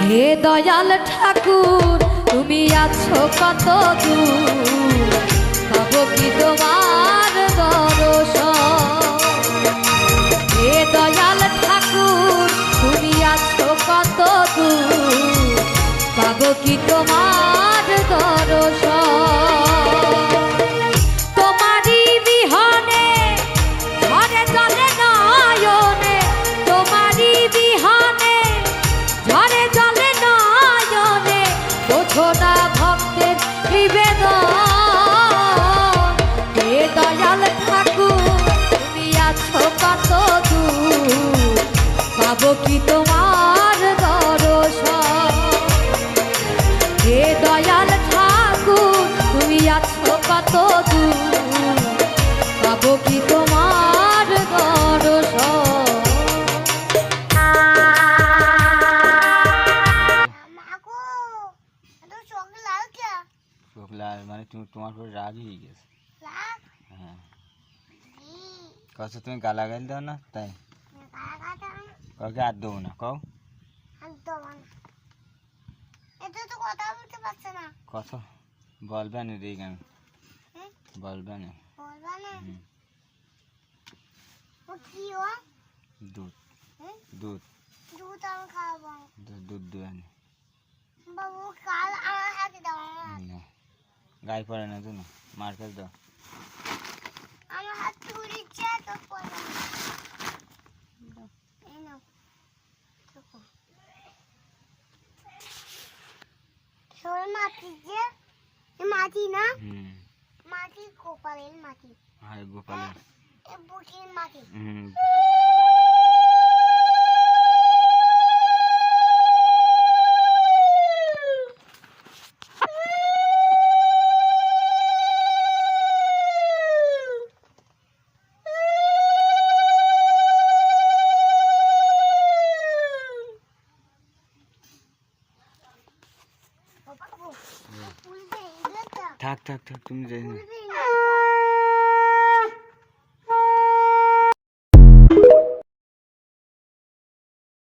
হে দয়াল ঠাকুর তুমি আছো কত দূর, পাবো কি তোমার দর্শন। হে দয়াল ঠাকুর তুমি আছো কত দূর, পাবো কি তোমার দর্শন। পাবো কি তোমার দর্শন। হে দয়াল ঠাকুর তুমি আছো কত দূর, পাবো কি তোমার দর্শন। চোখ লাল মানে তুমি তোমার উপর রাগ হয়ে গেছে। হ্যাঁ কত তুমি গালাগাল দাও না তাই কাউকে আর দেবো না কও কথা বলবে না রে কেন বলবে না দুধ দুধ দুধ দেবে না গায়ে পড়ে না তুমি মার কাছে দাও মাটি না মাটি গোপালের মাটি হ্যাঁ গোপালের বুটির মাটি থাক থাক থাক তুমি যাই না